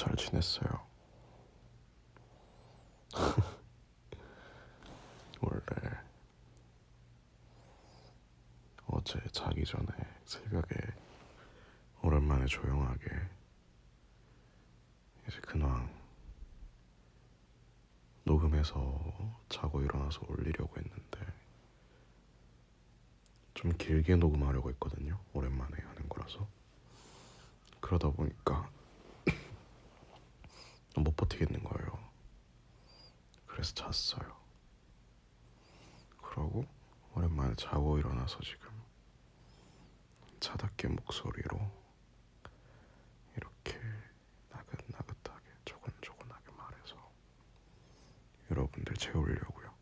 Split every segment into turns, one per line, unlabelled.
잘 지냈어요? 원래 어제 자기 전에 새벽에 오랜만에 조용하게 이제 근황 녹음해서 자고 일어나서 올리려고 했는데 좀 길게 녹음하려고 했거든요. 오랜만에 하는 거라서. 그러다 보니까 못 버티겠는 거예요. 그래서 잤어요. 그러고 오랜만에 자고 일어나서 지금 차답게 목소리로 이렇게 나긋나긋하게 조곤조곤하게 말해서 여러분들 채우려고요.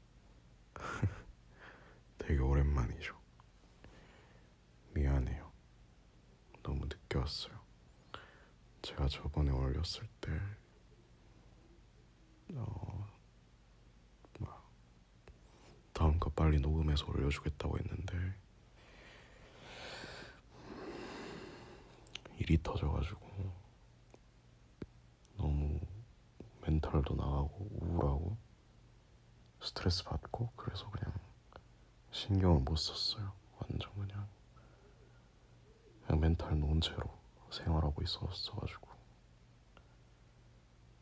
되게 오랜만이죠. 미안해요. 너무 늦게 왔어요. 제가 저번에 올렸을 때 다음 거 빨리 녹음해서 올려주겠다고 했는데 일이 터져가지고 너무 멘탈도 나가고 우울하고 스트레스 받고 그래서 그냥 신경을 못 썼어요. 완전 그냥 멘탈 놓은 채로 생활하고 있었어가지고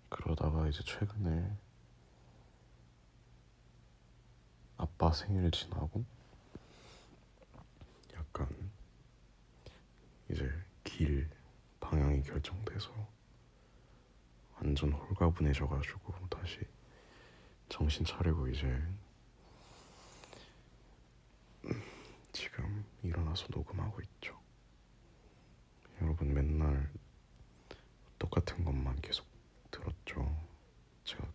그러다가 이제 최근에 아빠 생일 지나고 약간 이제 길 방향이 결정돼서 완전 홀가분해져가지고 다시 정신 차리고 이제 지금 일어나서 녹음하고 있죠. 여러분 맨날 똑같은 것만 계속 들었죠. 제가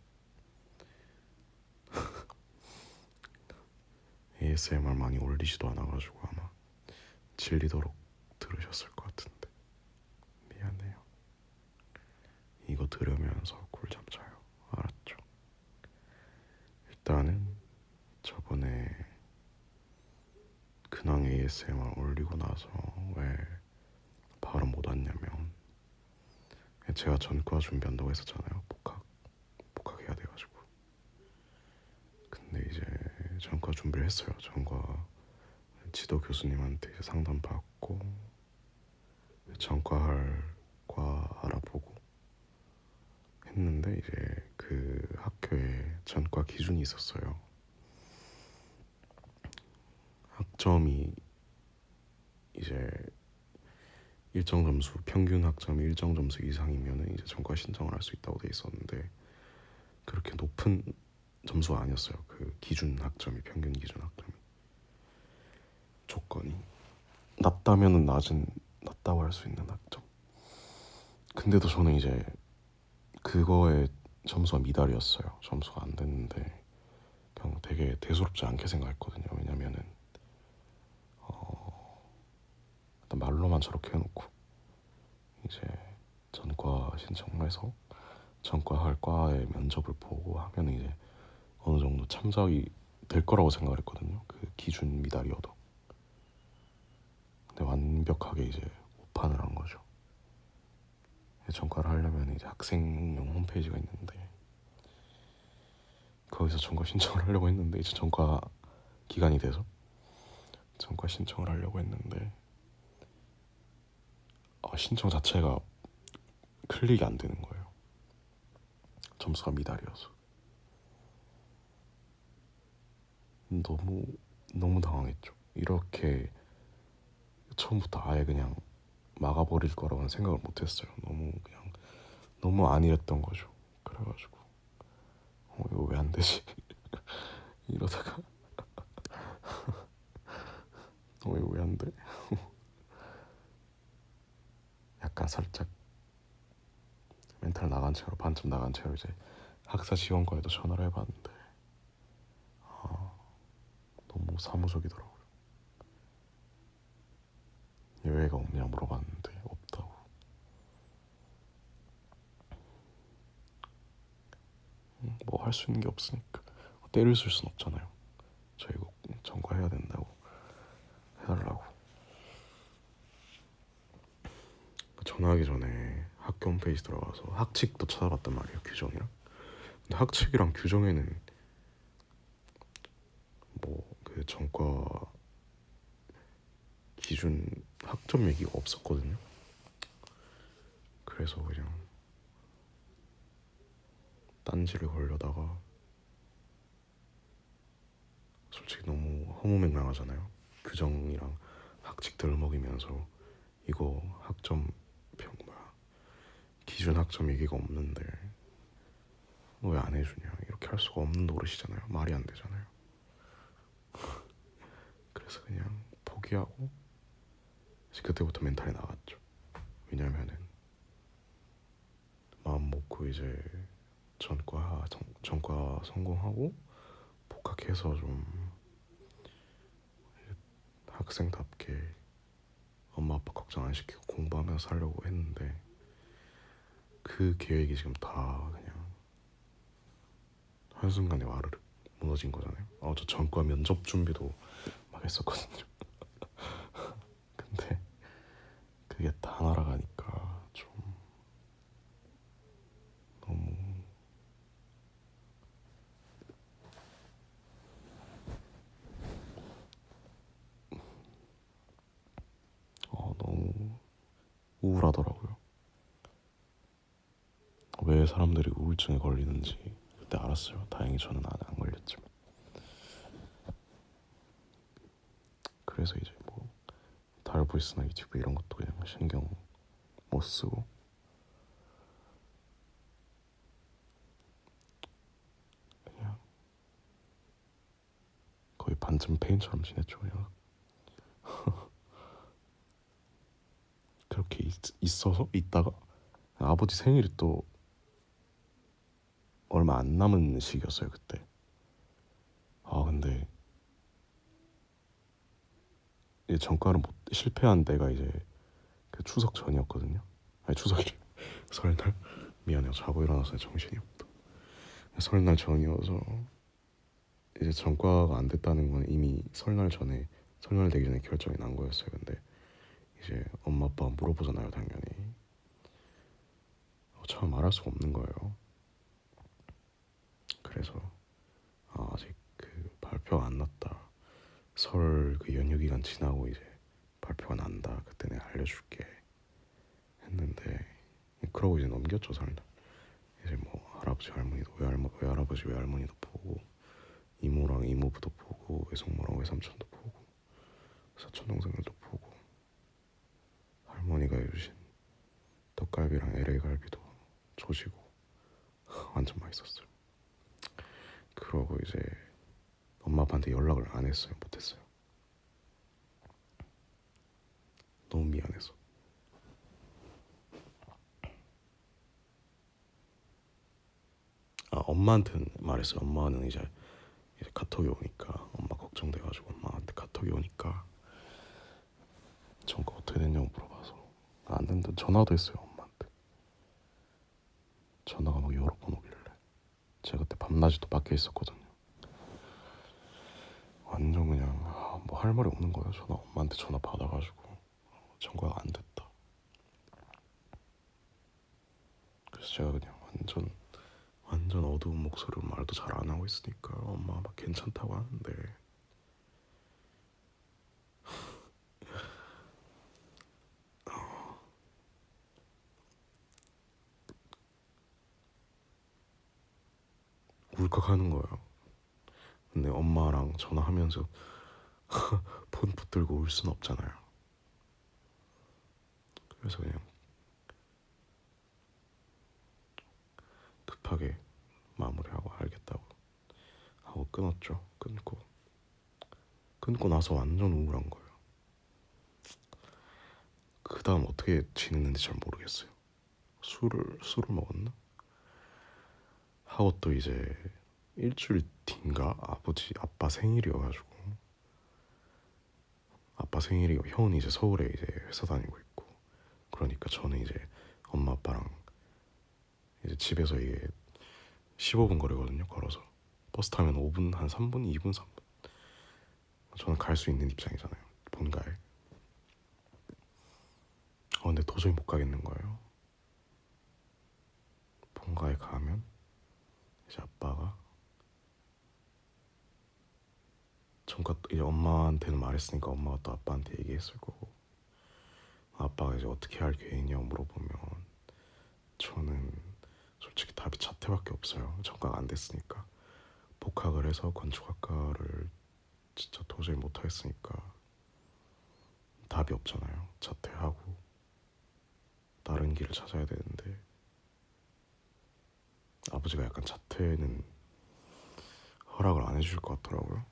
ASMR 많이 올리지도 않아가지고 아마 질리도록 들으셨을 것 같은데 미안해요. 이거 들으면서 꿀잠 자요. 알았죠? 일단은 저번에 근황 ASMR 올리고 나서 왜 바로 못 왔냐면 제가 전과 준비한다고 했었잖아요. 복학해야 돼가지고. 근데 이제 전과 준비를 했어요. 전과 지도 교수님한테 이제 상담 받고 전과할 과 알아보고 했는데 이제 그 학교에 전과 기준이 있었어요. 학점이 이제 일정 점수, 평균 학점이 일정 점수 이상이면 이제 전과 신청을 할 수 있다고 돼 있었는데 그렇게 높은 점수가 아니었어요. 그 기준 학점이, 평균 기준 학점이. 조건이 낮다면은 낮다고 할 수 있는 학점. 근데도 저는 이제 그거에 점수가 미달이었어요. 점수가 안 됐는데 그냥 되게 대수롭지 않게 생각했거든요. 왜냐면은 일단 말로만 저렇게 해놓고 이제 전과 신청을 해서 전과할 과의 면접을 보고 하면 이제 어느 정도 참작이 될 거라고 생각을 했거든요. 그 기준 미달이어도. 근데 완벽하게 이제 오판을 한 거죠. 전과를 하려면 이제 학생용 홈페이지가 있는데 거기서 전과 신청을 하려고 했는데 이제 전과 기간이 돼서 전과 신청을 하려고 했는데 신청 자체가 클릭이 안 되는 거예요. 점수가 미달이어서. 너무 당황했죠. 이렇게 처음부터 아예 그냥 막아버릴 거라고는 생각을 못했어요. 너무 안일했던 거죠. 그래가지고 이거 왜 안 되지? 이러다가 이거 왜 안 돼? 약간 살짝 멘탈 나간 채로 반쯤 나간 채로 이제 학사 지원과에도 전화를 해봤는데 너무 사무적이더라고요. 여애가 없냐 물어봤는데 없다고. 뭐 할 수 있는 게 없으니까 때를 쓸 순 없잖아요. 저 이거 전과해야 된다고 해달라고. 전화하기 전에 학교 홈페이지 들어가서 학칙도 찾아봤단 말이에요, 규정이랑. 근데 학칙이랑 규정에는 뭐 그 전과 기준 학점 얘기가 없었거든요. 그래서 그냥 딴지를 걸려다가, 솔직히 너무 허무맹랑하잖아요. 규정이랑 학칙들을 먹이면서 이거 학점 평 뭐야 기준 학점 얘기가 없는데 왜 안 해주냐, 이렇게 할 수가 없는 노릇이잖아요. 말이 안 되잖아요. 그래서 그냥 포기하고 이제 그때부터 멘탈이 나갔죠. 왜냐면은 마음 먹고 이제 전과 성공하고 복학해서 좀 학생답게 엄마 아빠 걱정 안 시키고 공부하면서 살려고 했는데, 그 계획이 지금 다 그냥 한순간에 와르르 무너진 거잖아요. 저 전과 면접 준비도 막 했었거든요. 근데 그게 다 날아가니까 좀 너무 너무 우울하더라고요. 왜 사람들이 우울증에 걸리는지 그때 알았어요. 다행히 저는 안 걸렸지만. 그래서 이제 뭐 다이어보이스나 유튜브 이런 것도 그냥 신경 못 쓰고 그냥 거의 반쯤 페인처럼 지냈죠. 그냥 그렇게 있다가 아버지 생일이 또 얼마 안 남은 시기였어요, 그때. 근데 이제 전과를 못 실패한 데가 이제 그 추석 전이었거든요. 아니, 추석이 설날. 미안해요, 자고 일어나서 정신이 없다. 설날 전이어서 이제 전과가 안 됐다는 건 이미 설날 되기 전에 결정이 난 거였어요. 근데 이제 엄마 아빠 물어보잖아요, 당연히. 참 말할 수가 없는 거예요. 그래서 아직 그 발표가 안 났다, 설 그 연휴 기간 지나고 이제 발표가 난다, 그때 내가 알려줄게 했는데, 그러고 이제 넘겼죠, 설날. 이제 뭐 할아버지 할머니도 외할아버지 외할머니도 보고, 이모랑 이모부도 보고, 외숙모랑 외삼촌도 보고, 사촌 동생들도 보고, 할머니가 해주신 떡갈비랑 LA 갈비도 조지고 완전 맛있었어요. 그러고 이제 엄마 아빠한테 연락을 안 했어요. 못했어요. 너무 미안해서. 엄마한테는 말했어요. 엄마는 이제 카톡이 오니까, 엄마 걱정돼가지고 엄마한테 카톡이 오니까 전과 어떻게 됐냐고 물어봐서 안 된다 전화도 했어요, 엄마한테. 전화가 막 여러 번 오길래 제가 그때 밤낮이도 밖에 있었거든요. 완전 그냥 뭐 할 말이 없는 거예요. 엄마한테 전화 받아가지고 전과가 안 됐다. 그래서 제가 그냥 완전 어두운 목소리로 말도 잘 안 하고 있으니까 엄마가 막 괜찮다고 하는데, 울컥하는 거예요. 근데 엄마랑 전화하면서 폰 붙들고 울 순 없잖아요. 그래서 그냥 급하게 마무리하고 알겠다고 하고 끊었죠. 끊고 나서 완전 우울한 거예요. 그 다음 어떻게 지냈는지 잘 모르겠어요. 술을 먹었나? 하고 또 이제 일주일 뒤인가 아빠 생일이어가지고, 아빠 생일이 형은 이제 서울에 이제 회사 다니고 있고, 그러니까 저는 이제 엄마 아빠랑 이제 집에서 이게 15분 거리거든요, 걸어서. 버스 타면 5분, 한 3분, 2분, 3분. 저는 갈 수 있는 입장이잖아요, 본가에. 근데 도저히 못 가겠는 거예요. 말했으니까 엄마가 또 아빠한테 얘기했을 거고, 아빠가 이제 어떻게 할 계획이냐고 물어보면 저는 솔직히 답이 자퇴밖에 없어요. 전과가 안 됐으니까. 복학을 해서 건축학과를 진짜 도저히 못하겠으니까 답이 없잖아요. 자퇴하고 다른 길을 찾아야 되는데, 아버지가 약간 자퇴는 허락을 안 해줄 것 같더라고요.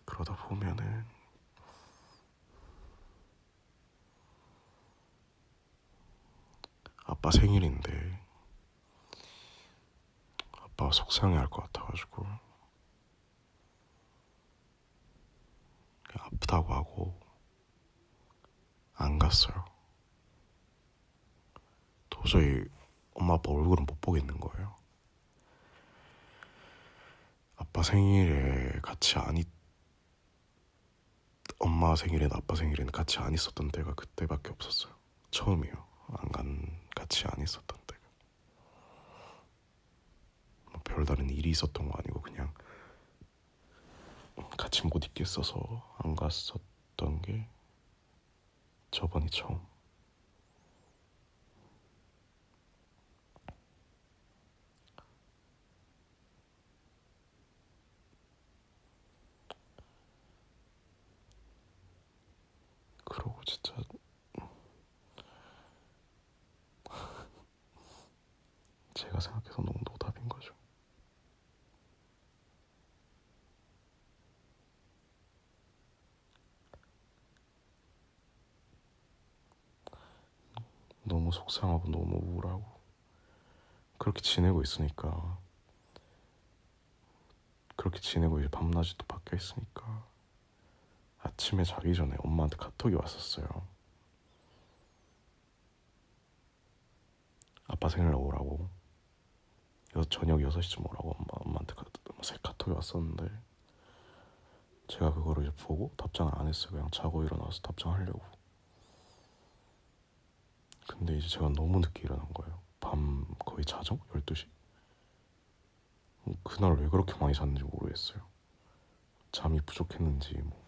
그러다 보면은 아빠 생일인데 아빠가 속상해할 것 같아가지고 그냥 아프다고 하고 안 갔어요. 도저히 엄마 아빠 얼굴은 못 보겠는 거예요. 아빠 생일에 같이 안 있, 엄마 생일에는 아빠 생일에는 같이 안 있었던 때가 그때밖에 없었어요. 처음이에요. 같이 안 있었던 때가. 뭐 별다른 일이 있었던 거 아니고 그냥 같이 못 있겠어서 안 갔었던 게 저번이 처음. 그러고 진짜 제가 생각해서 너무 노답인 거죠. 너무 속상하고 너무 우울하고 그렇게 지내고 있으니까, 그렇게 지내고 이제 밤낮이 또 바뀌어 있으니까 아침에 자기 전에 엄마한테 카톡이 왔었어요. 아빠 생일날 오라고, 저녁 6시쯤 오라고 엄마한테 새 카톡이 왔었는데, 제가 그거를 이제 보고 답장을 안 했어요. 그냥 자고 일어나서 답장하려고. 근데 이제 제가 너무 늦게 일어난 거예요. 밤 거의 자정? 12시? 그날 왜 그렇게 많이 잤는지 모르겠어요. 잠이 부족했는지 뭐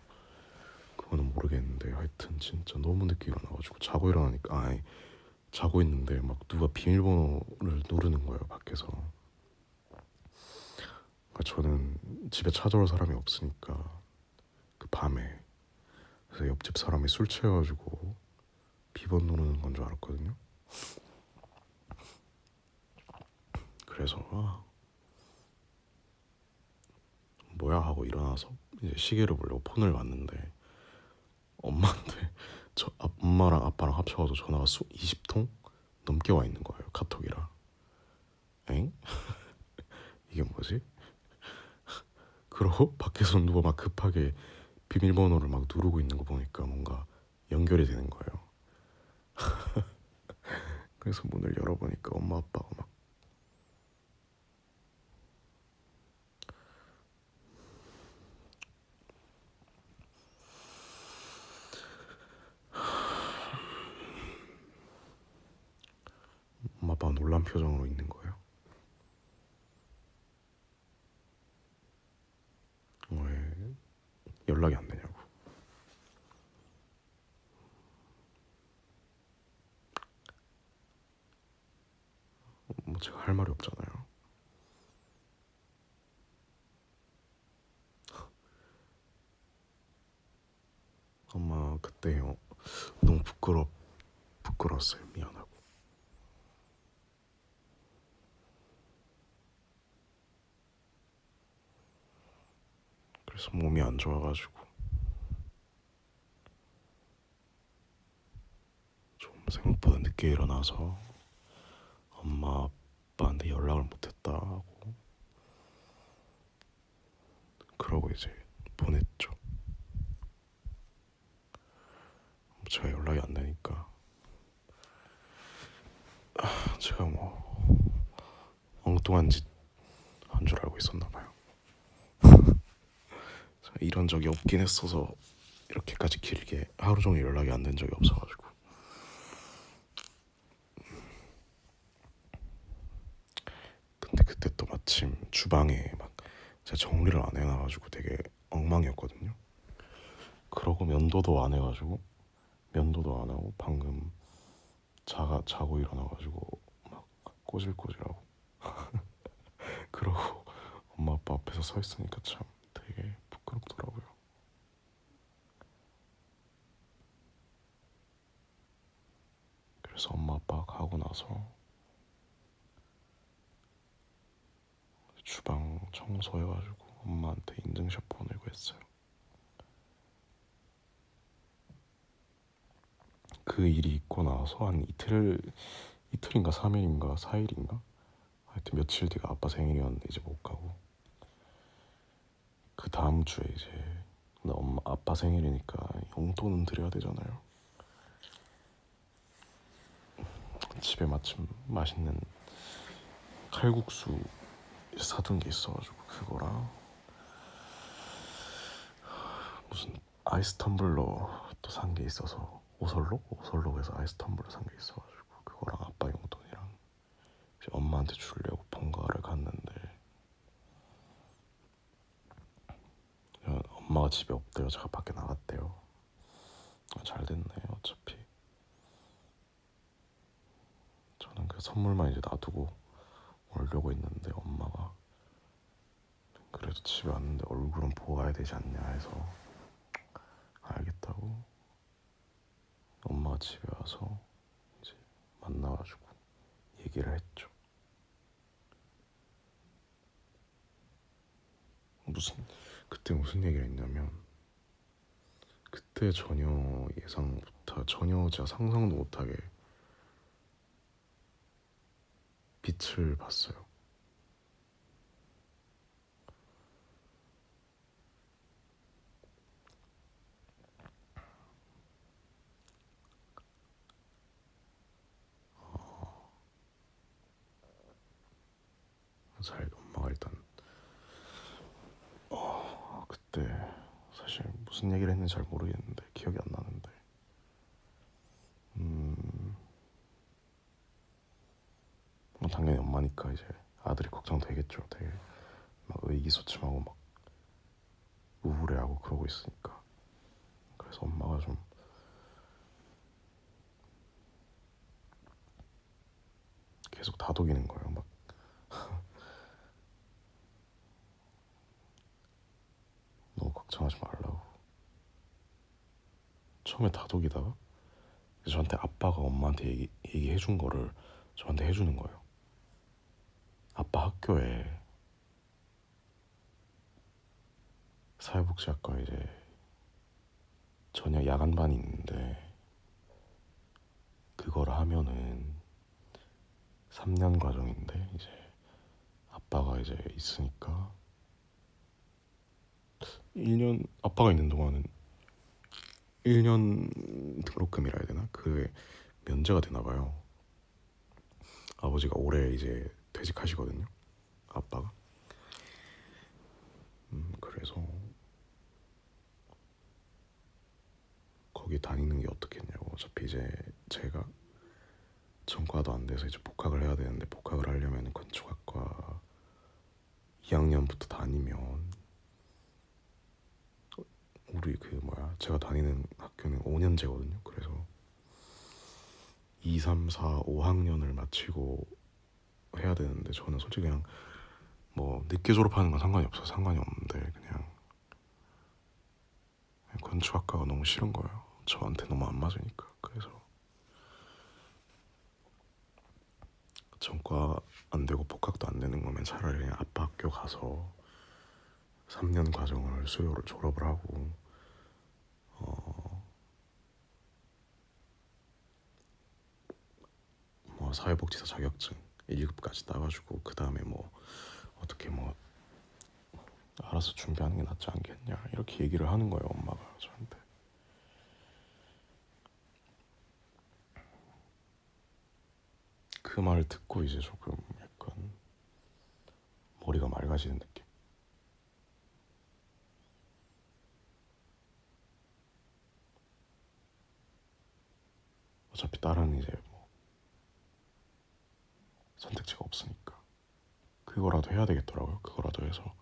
그거는 모르겠는데, 하여튼 진짜 너무 늦게 일어나가지고 자고 일어나니까, 아니 자고 있는데 막 누가 비밀번호를 누르는 거예요, 밖에서. 그러니까 저는 집에 찾아올 사람이 없으니까 그 밤에, 그래서 옆집 사람이 술 취해가지고 비번 누르는 건 줄 알았거든요. 그래서 뭐야 하고 일어나서 이제 시계를 보려고 폰을 봤는데, 엄마한테 엄마랑 아빠랑 합쳐가지고 전화가 20통 넘게 와 있는 거예요, 카톡이라. 엥? 이게 뭐지? 그러고 밖에서 누가 막 급하게 비밀번호를 막 누르고 있는 거 보니까 뭔가 연결이 되는 거예요. 그래서 문을 열어보니까 엄마 아빠가 막 엄마 아빠가 놀란 표정으로 있는 거예요. 왜 연락이 안 되냐고. 뭐 제가 할 말이 없잖아요. 엄마 그때 너무 부끄러웠어요. 미안하고. 그래서 몸이 안 좋아가지고 좀 생각보다 늦게 일어나서 엄마 아빠한테 연락을 못했다 하고, 그러고 이제 보냈죠. 제가 연락이 안 되니까 제가 뭐 엉뚱한 짓 한 줄 알고 있었나 봐요. 이런 적이 없긴 했어서 이렇게까지 길게 하루 종일 연락이 안 된 적이 없어가지고. 근데 그때 또 마침 주방에 막 제가 정리를 안 해놔가지고 되게 엉망이었거든요. 그러고 면도도 안 해가지고 면도도 안 하고 방금 자고 일어나가지고 막 꼬질꼬질하고 그러고 엄마 아빠 앞에서 서 있으니까 참 되게 부끄럽더라고요. 그래서 엄마 아빠가 가고 나서 주방 청소해가지고 엄마한테 인증샷 보내고 했어요. 그 일이 있고 나서 한 이틀인가 3일인가 4일인가 하여튼 며칠 뒤가 아빠 생일이었는데 이제 못 가고 그 다음 주에 이제 나 엄마 아빠 생일이니까 용돈은 드려야 되잖아요. 집에 마침 맛있는 칼국수 사둔 게 있어가지고 그거랑 무슨 아이스 텀블러 또 산 게 있어서 오설록에서 아이스 텀블러 산 게 있어가지고 그거랑 아빠 용돈이랑 이제 엄마한테 주려고 본가를 갔는데 엄마가 집에 없대요. 제가 밖에 나갔대요. 잘 됐네. 어차피 저는 그 선물만 이제 놔두고 오려고 했는데 엄마가 그래도 집에 왔는데 얼굴은 보고 가야 되지 않냐 해서 알겠다고 엄마가 집에 와서 이제 만나가지고 얘기를 했죠. 그때 무슨 얘기를 했냐면 그때 전혀 제가 상상도 못하게 빛을 봤어요. 잘 엄마가 일단 그때 사실 무슨 얘기를 했는지 잘 모르겠는데 기억이 안 나는데 뭐 당연히 엄마니까 이제 아들이 걱정되겠죠. 되게 막 의기소침하고 막 우울해하고 그러고 있으니까 그래서 엄마가 좀 계속 다독이는 거예요. 막 너무 걱정하지 말라고. 처음에 다독이다가 저한테 아빠가 엄마한테 얘기해 준 거를 저한테 해주는 거예요. 아빠 학교에 사회복지학과 이제 저녁 야간반이 있는데 그걸 하면은 3년 과정인데 이제 아빠가 이제 있으니까 1년 아빠가 있는 동안은 1년 등록금이라 해야 되나? 그게 면제가 되나 봐요. 아버지가 올해 이제 퇴직하시거든요. 아빠가. 그래서 거기 다니는 게 어떻겠냐고. 어차피 이제 제가 전과도 안 돼서 이제 복학을 해야 되는데 복학을 하려면 건축학과 2학년부터 다니면 우리 제가 다니는 학교는 5년제거든요. 그래서 2, 3, 4, 5학년을 마치고 해야 되는데 저는 솔직히 그냥 뭐 늦게 졸업하는 건 상관이 없어요. 상관이 없는데 그냥 건축학과가 너무 싫은 거예요. 저한테 너무 안 맞으니까. 그래서 전과 안 되고 복학도 안 되는 거면 차라리 그냥 아빠 학교 가서 3년 과정을 수료를 졸업을 하고 뭐 사회복지사 자격증 1급까지 따가지고 그 다음에 뭐 어떻게 뭐 알아서 준비하는 게 낫지 않겠냐 이렇게 얘기를 하는 거예요. 엄마가 저한테. 그 말을 듣고 이제 조금 약간 머리가 맑아지는 느낌. 어차피 다른 이제 뭐 선택지가 없으니까 그거라도 해야 되겠더라고요. 그거라도 해서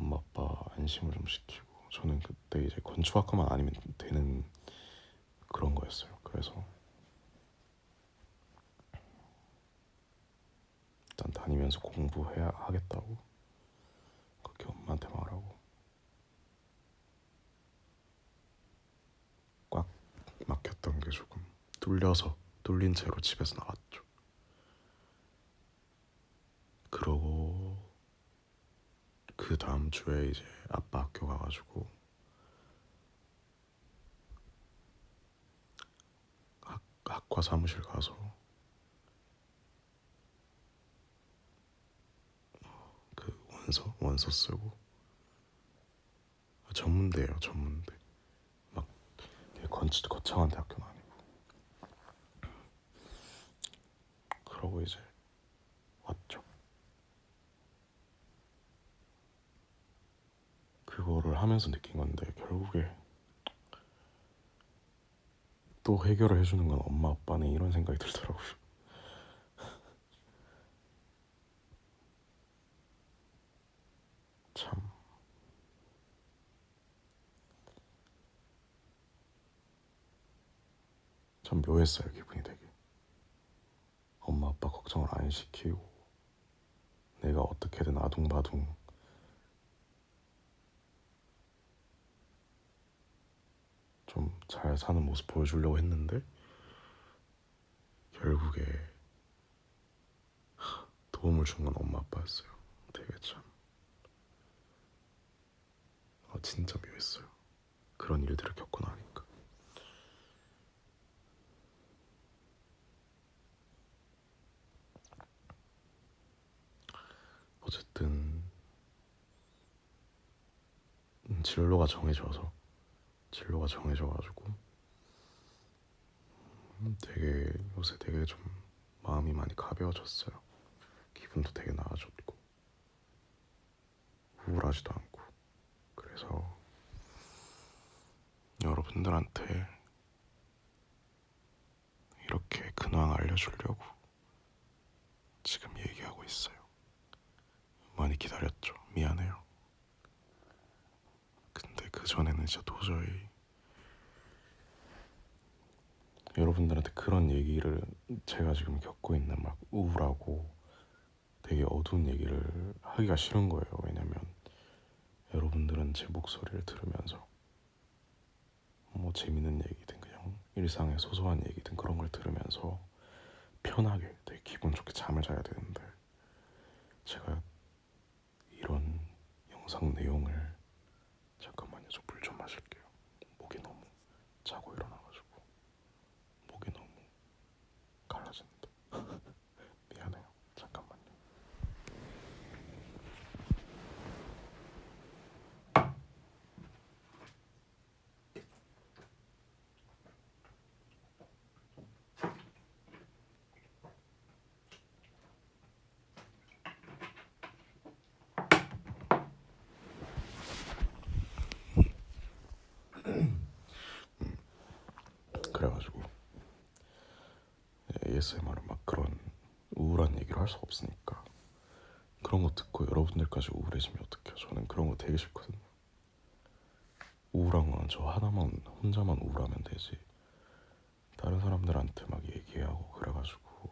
엄마 아빠 안심을 좀 시키고, 저는 그때 이제 건축학과만 아니면 되는 그런 거였어요. 그래서 일단 다니면서 공부해야 하겠다고 그렇게 엄마한테 말하고 꽉 막혔던 게 조금 뚫린 채로 집에서 나왔죠. 그러고 그 다음 주에 이제 아빠 학교 가가지고 학과 사무실 가서 그 원서 쓰고, 전문대예요, 전문대. 막 되게 거창한 대학교는 아니고. 그러고 이제 왔죠. 그거를 하면서 느낀 건데, 결국에 또 해결을 해주는 건 엄마 아빠네, 이런 생각이 들더라고요. 참 묘했어요, 기분이 되게. 엄마 아빠 걱정을 안 시키고 내가 어떻게든 아둥바둥 좀 잘 사는 모습 보여주려고 했는데, 결국에 도움을 준 건 엄마 아빠였어요. 되게 참 진짜 묘했어요, 그런 일들을 겪고 나니까. 어쨌든 진로가 정해져가지고 되게 요새 되게 좀 마음이 많이 가벼워졌어요. 기분도 되게 나아졌고 우울하지도 않고. 그래서 여러분들한테 이렇게 근황 알려주려고 지금 얘기하고 있어요. 많이 기다렸죠. 미안해요. 근데 그 전에는 진짜 도저히 여러분들한테 그런 얘기를, 제가 지금 겪고 있는 막 우울하고 되게 어두운 얘기를 하기가 싫은 거예요. 왜냐면 여러분들은 제 목소리를 들으면서 뭐 재밌는 얘기든 그냥 일상의 소소한 얘기든 그런 걸 들으면서 편하게 되게 기분 좋게 잠을 자야 되는데, 제가 이런 영상 내용을, 잠깐만요, 저 물 좀 마실게요. 목이 너무, 자고 일어나가지고 목이 너무 갈라진다. 미안해요. 잠깐만요. 그래가지고 ASMR은 막 그런 우울한 얘기를 할 수 없으니까 그런 거 듣고 여러분들까지 우울해지면 어떡해요. 저는 그런 거 되게 싫거든요. 우울한 건 저 하나만, 혼자만 우울하면 되지, 다른 사람들한테 막 얘기하고 그래가지고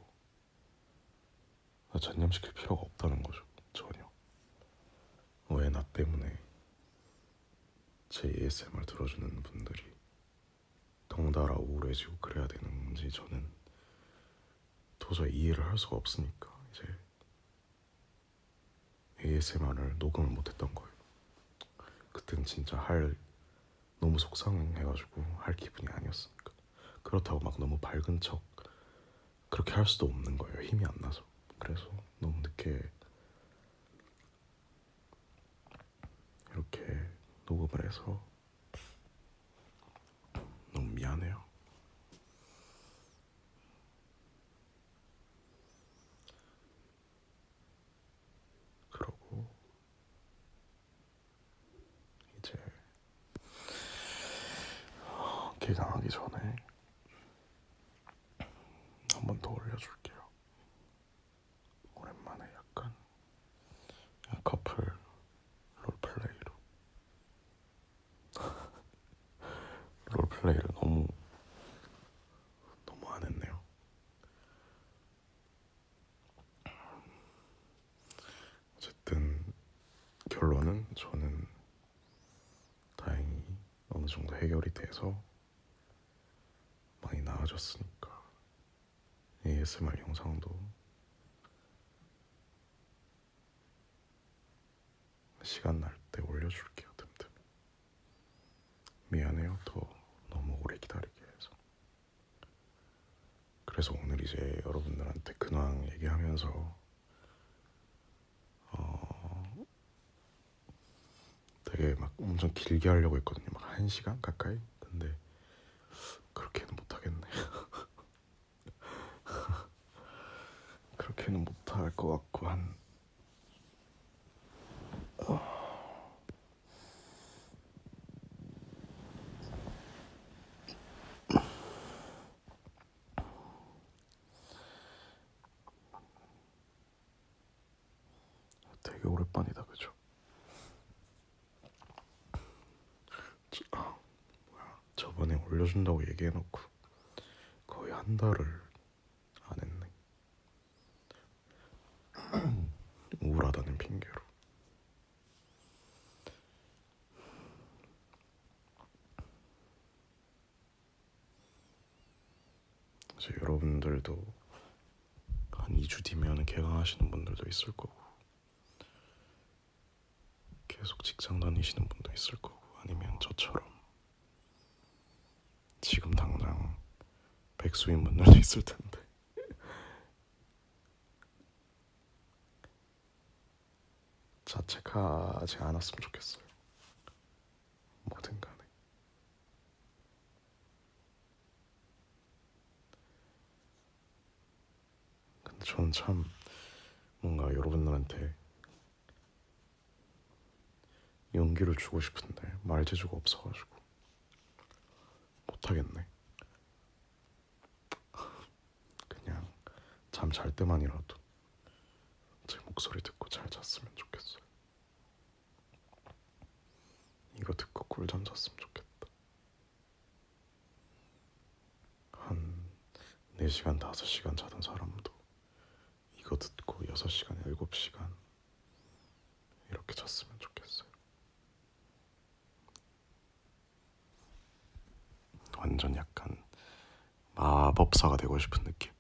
전념시킬 필요가 없다는 거죠. 전혀. 왜 나 때문에 제 ASMR 들어주는 분들이 덩달아 우울해지고 그래야 되는지 저는 도저히 이해를 할 수가 없으니까 이제 ASMR을 녹음을 못했던 거예요. 그때는 진짜 너무 속상해가지고 할 기분이 아니었으니까. 그렇다고 막 너무 밝은 척 그렇게 할 수도 없는 거예요. 힘이 안 나서. 그래서 너무 늦게 이렇게 녹음을 해서 너무 미안해요. 그러고 이제 개강하기 전에 한 번 더 올려줄게요. 오랜만에 약간 커플 롤플레이 플레이를 너무 안 했네요. 어쨌든 결론은 저는 다행히 어느 정도 해결이 돼서 많이 나아졌으니까 ASMR 영상도 시간 날 때 올려줄게요. 틈틈이. 미안해요. 더 너무 오래 기다리게 해서. 그래서 오늘 이제 여러분들한테 근황 얘기하면서 되게 막 엄청 길게 하려고 했거든요. 막 1시간 가까이. 근데 그렇게는 못하겠네. 그렇게는 못할 것 같고 되게 오랜만이다, 그죠? 저번에 올려준다고 얘기해놓고 거의 한 달을 안 했네. 우울하다는 핑계로. 이제 여러분들도 한 2주 뒤면 개강하시는 분들도 있을 거고, 계속 직장 다니시는 분도 있을 거고, 아니면 저처럼 지금 당장 백수인 분들도 있을 텐데 자책하지 않았으면 좋겠어요. 뭐든 간에. 근데 저는 참 뭔가 여러분들한테 용기를 주고 싶은데 말재주가 없어가지고 못하겠네. 그냥 잠 잘 때만이라도 제 목소리 듣고 잘 잤으면 좋겠어요. 이거 듣고 꿀잠 잤으면 좋겠다. 한 4시간, 5시간 자던 사람도 이거 듣고 6시간, 7시간 이렇게 잤으면 좋겠어요. 완전 약간 마법사가 되고 싶은 느낌.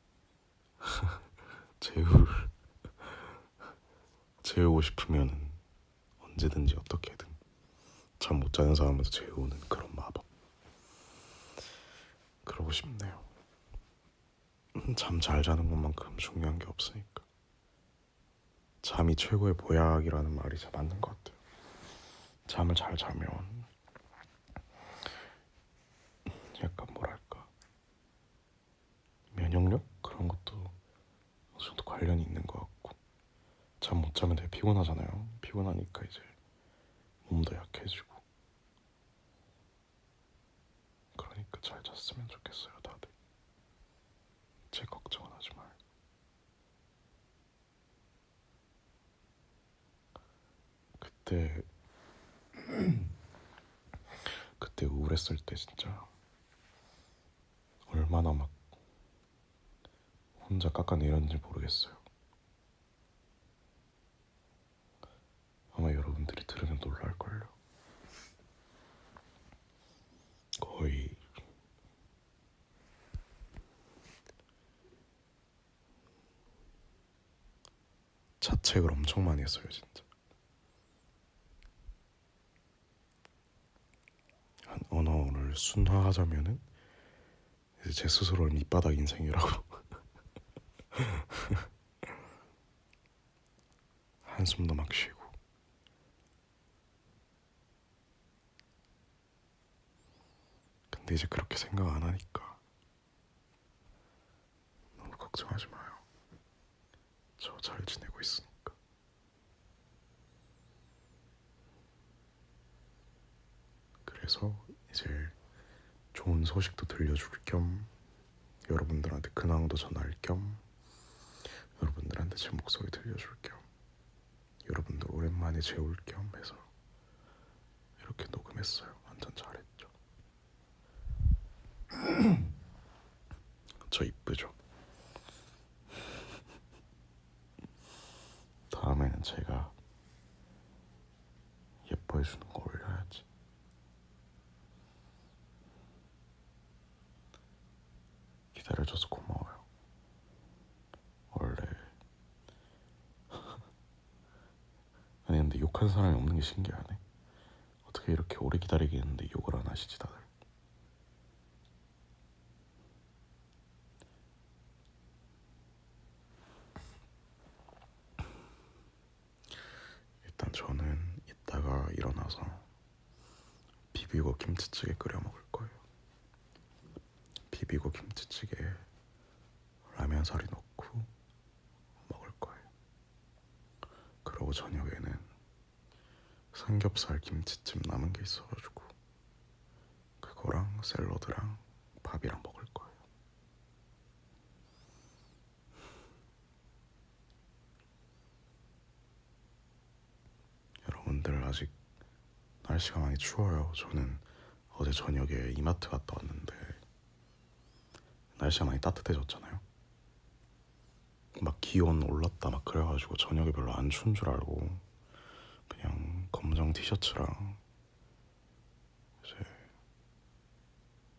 재우고 싶으면 언제든지 어떻게든 잠 못 자는 사람도 재우는 그런 마법. 그러고 싶네요. 잠 잘 자는 것만큼 중요한 게 없으니까. 잠이 최고의 보약이라는 말이 진짜 맞는 것 같아요. 잠을 잘 자면 약간 뭐랄까, 면역력? 그런 것도 어느 정도 관련이 있는 것 같고, 잠 못 자면 되게 피곤하잖아요. 피곤하니까 이제 몸도 약해지고. 그러니까 잘 잤으면 좋겠어요, 다들. 제 걱정은 하지 말고. 그때 우울했을 때 진짜 얼마나 막 혼자 깎아내렸는지 모르겠어요. 아마 여러분들이 들으면 놀랄걸요. 거의 자책을 엄청 많이 했어요, 진짜. 한 언어를 순화하자면은 이제 제 스스로를 밑바닥 인생이라고 한숨도 막 쉬고. 근데 이제 그렇게 생각 안 하니까 너무 걱정하지 마요. 저 잘 지내고 있으니까. 그래서 이제 좋은 소식도 들려줄 겸, 여러분들한테 근황도 전할 겸, 여러분들한테 제 목소리 들려줄 겸, 여러분들 오랜만에 재울 겸 해서 이렇게 녹음했어요. 완전 잘했죠. 기다려줘서 고마워요. 원래 아니 근데 욕한 사람이 없는 게 신기하네. 어떻게 이렇게 오래 기다리게 했는데 욕을 안 하시지 다들. 일단 저는 이따가 일어나서 비비고 김치찌개 끓여 먹을 거예요. 비비고 김치찌개에 라면 사리 넣고 먹을 거예요. 그러고 저녁에는 삼겹살 김치찜 남은 게 있어가지고 그거랑 샐러드랑 밥이랑 먹을 거예요. 여러분들 아직 날씨가 많이 추워요. 저는 어제 저녁에 이마트 갔다 왔는데 날씨가 많이 따뜻해졌잖아요. 막 기온 올랐다 막 그래가지고 저녁에 별로 안 추운 줄 알고 그냥 검정 티셔츠랑 이제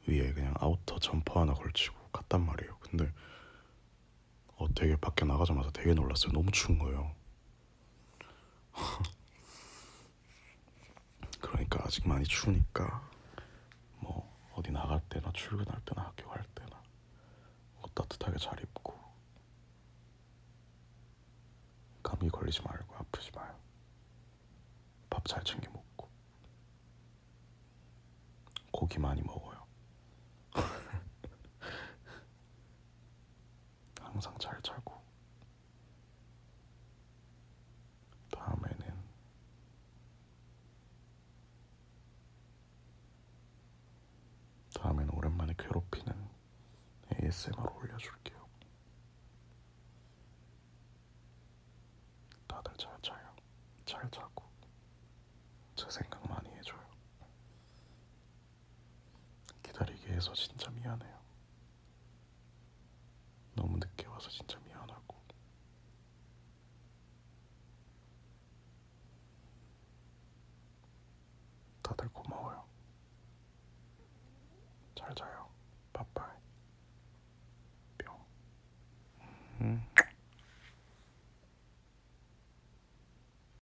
위에 그냥 아우터 점퍼 하나 걸치고 갔단 말이에요. 근데 되게 밖에 나가자마자 되게 놀랐어요. 너무 추운 거예요. 그러니까 아직 많이 추우니까 뭐 어디 나갈 때나 출근할 때나 학교 갈 때나 옷 따뜻하게 잘 입고 감기 걸리지 말고 아프지 마요. 밥 잘 챙겨 먹고 고기 많이 먹어요. 항상 잘 자고 다음에는 오랜만에 괴롭히는 ASMR 올려줄게요. 다들 잘 자요. 잘 자고 제 생각 많이 해줘요. 기다리게 해서 진짜 미안해요. 너무 늦게 와서 진짜 미안하고 다들 고마워요. 잘 자요. 빠빠이. 뿅.